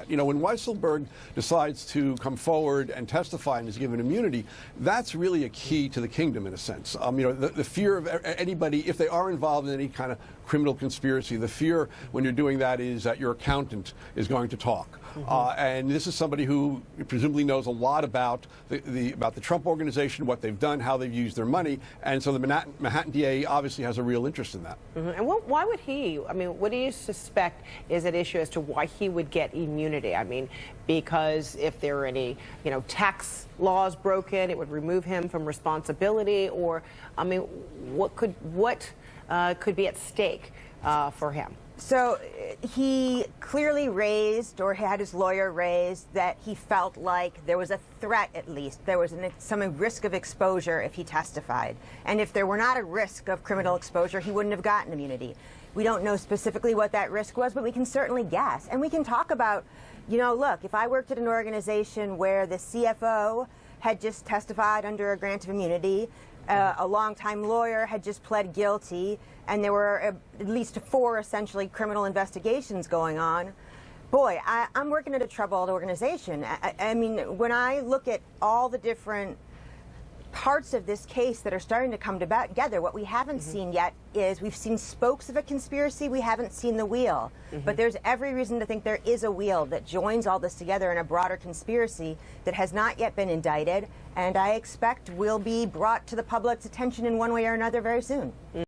that. You know, when Weisselberg decides to come forward and testify and is given immunity, that's really a key to the kingdom in a sense. You know, the fear of anybody, if they are involved in any kind of criminal conspiracy, the fear when you're doing that is that your accountant is going to talk. And this is somebody who presumably knows a lot about the Trump organization, what they've done, how they've used their money, and so the Manhattan DA obviously has a real interest in that. And why would he? I mean, what do you suspect is at issue as to why he would get immunity? I mean, because if there are any, you know, tax laws broken, it would remove him from responsibility, or I mean, what could be at stake for him? So he clearly raised, or had his lawyer raise, that he felt like there was a threat, at least. There was some risk of exposure if he testified. And if there were not a risk of criminal exposure, he wouldn't have gotten immunity. We don't know specifically what that risk was, but we can certainly guess. And we can talk about, you know, look, if I worked at an organization where the CFO had just testified under a grant of immunity, a longtime lawyer had just pled guilty, and there were at least 4 essentially criminal investigations going on. Boy, I'm working at a troubled organization. I mean, when I look at all the different parts of this case that are starting to come together, what we haven't seen yet is we've seen spokes of a conspiracy, we haven't seen the wheel. But there's every reason to think there is a wheel that joins all this together in a broader conspiracy that has not yet been indicted, and I expect will be brought to the public's attention in one way or another very soon.